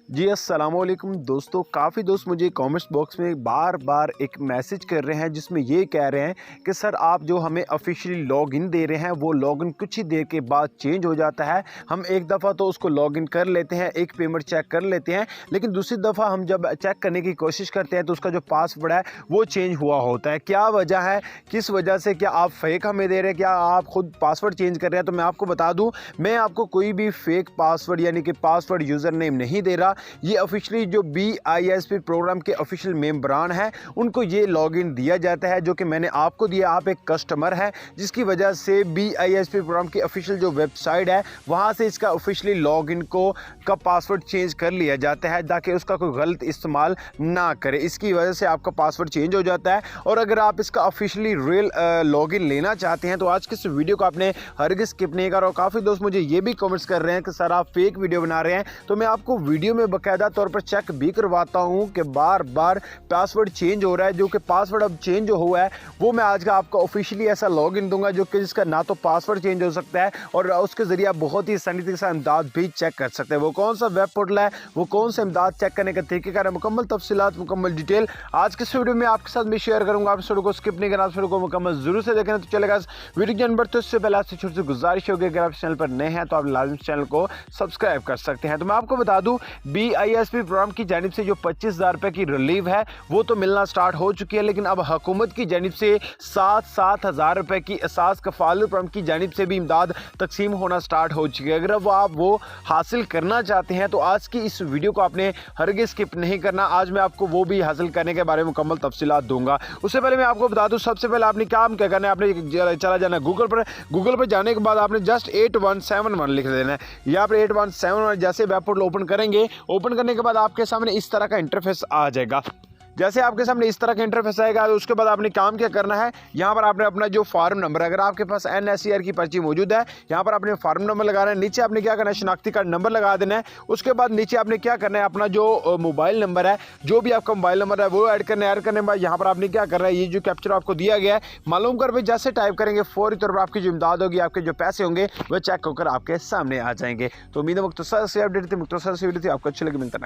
जी अस्सलामुअलैकुम दोस्तों। काफ़ी दोस्त मुझे कमेंट्स बॉक्स में बार बार एक मैसेज कर रहे हैं जिसमें ये कह रहे हैं कि सर आप जो हमें ऑफिशियली लॉगिन दे रहे हैं वो लॉगिन कुछ ही देर के बाद चेंज हो जाता है। हम एक दफ़ा तो उसको लॉगिन कर लेते हैं, एक पेमेंट चेक कर लेते हैं, लेकिन दूसरी दफ़ा हम जब चेक करने की कोशिश करते हैं तो उसका जो पासवर्ड है वो चेंज हुआ होता है। क्या वजह है, किस वजह से, क्या आप फेक हमें दे रहे हैं, क्या आप खुद पासवर्ड चेंज कर रहे हैं? तो मैं आपको बता दूँ, मैं आपको कोई भी फेक पासवर्ड यानी कि पासवर्ड यूज़र नेम नहीं दे रहा। ये ऑफिशियली जो BISP प्रोग्राम के ऑफिशियल मेंबरान हैं उनको ये लॉगिन दिया जाता है, जो कि मैंने आपको दिया। आप एक कस्टमर है जिसकी वजह से BISP प्रोग्राम की ऑफिशियल जो वेबसाइट है वहाँ से इसका ऑफिशियली लॉगिन का पासवर्ड चेंज कर लिया जाता है ताकि उसका कोई गलत इस्तेमाल ना करे। इसकी वजह से आपका पासवर्ड चेंज हो जाता है। और अगर आप इसका ऑफिशियली रियल लॉगिन लेना चाहते हैं तो आज की इस वीडियो को आपने हरगिज़ स्किप नहीं करो। काफ़ी दोस्त मुझे ये भी कमेंट्स कर रहे हैं कि सर आप फेक वीडियो बना रहे हैं, तो मैं आपको वीडियो में बाकायदा तौर पर चेक भी करवाता हूं कि बार बार पासवर्ड चेंज हो रहा है। जो कि पासवर्ड अब चेंज जो हुआ है वो मैं आज का आपको ऑफिशियली ऐसा लॉगिन दूंगा जो कि जिसका ना तो पासवर्ड चेंज हो सकता है और उसके ज़रिए आप बहुत ही आसानी के साथ इमदाद भी चेक कर सकते हैं। वो कौन सा वेब पोर्टल है, वो कौन सा इमदाद चेक करने का तरीक़ेकार है, मुकम्मल तफसीलात, मुकम्मल डिटेल आज के इस वीडियो में आपके साथ मैं शेयर करूँगा। आप इस वीडियो को स्किप नहीं करना, इस वीडियो को मुकम्मल जरूर से देखें तो चलेगा। वीडियो जानवर तो इससे पहले आपसे छोटी सी गुजारिश होगी, अगर आप चैनल पर नए हैं तो आप लाजिम चैनल को सब्सक्राइब कर सकते हैं। तो मैं आपको बता दूं, BISP प्रोग्राम की जानिब से जो 25,000 रुपये की रिलीव है वो तो मिलना स्टार्ट हो चुकी है, लेकिन अब हुकूमत की जानिब से 7,000 रुपये की एहसास कफालत प्रोग्राम की जानिब से भी इमदाद तकसीम होना स्टार्ट हो चुकी है। अगर अब आप वो हासिल करना चाहते हैं तो आज की इस वीडियो को आपने हरगिज़ स्किप नहीं करना। आज मैं आपको वो भी हासिल करने के बारे में मुकम्मल तफसीलात दूंगा। उससे पहले मैं आपको बता दूं, सबसे पहले आपने काम क्या करना है, आपने चला जाना गूगल पर जाने के बाद आपने जस्ट 8171 लिख देना है। यहाँ पर 8171 जैसे वेब पोर्टल ओपन करेंगे, ओपन करने के बाद आपके सामने इस तरह का इंटरफेस आ जाएगा। जैसे आपके सामने इस तरह का इंटरफेस आएगा तो उसके बाद आपने काम क्या करना है, यहाँ पर आपने अपना जो फार्म नंबर, अगर आपके पास NSER की पर्ची मौजूद है, यहाँ पर आपने फार्म नंबर लगाना है। नीचे आपने क्या करना है, शनाख्ती कार्ड नंबर लगा देना है। उसके बाद नीचे आपने क्या करना है, अपना जो मोबाइल नंबर है, जो भी आपका मोबाइल नंबर है वो ऐड करना है। ऐड करने के बाद यहाँ पर आपने क्या करना है, ये जो कैप्चर आपको दिया गया है मालूम कर, जैसे टाइप करेंगे फौरी तौर पर आपकी जो इमदाद होगी, आपके जो पैसे होंगे वो चेक होकर आपके सामने आ जाएंगे। तो उम्मीद है मुख्तसर से अपडेट थी, मुख्तसर से वीडियो थी, आपको अच्छी लगी, मिलता है।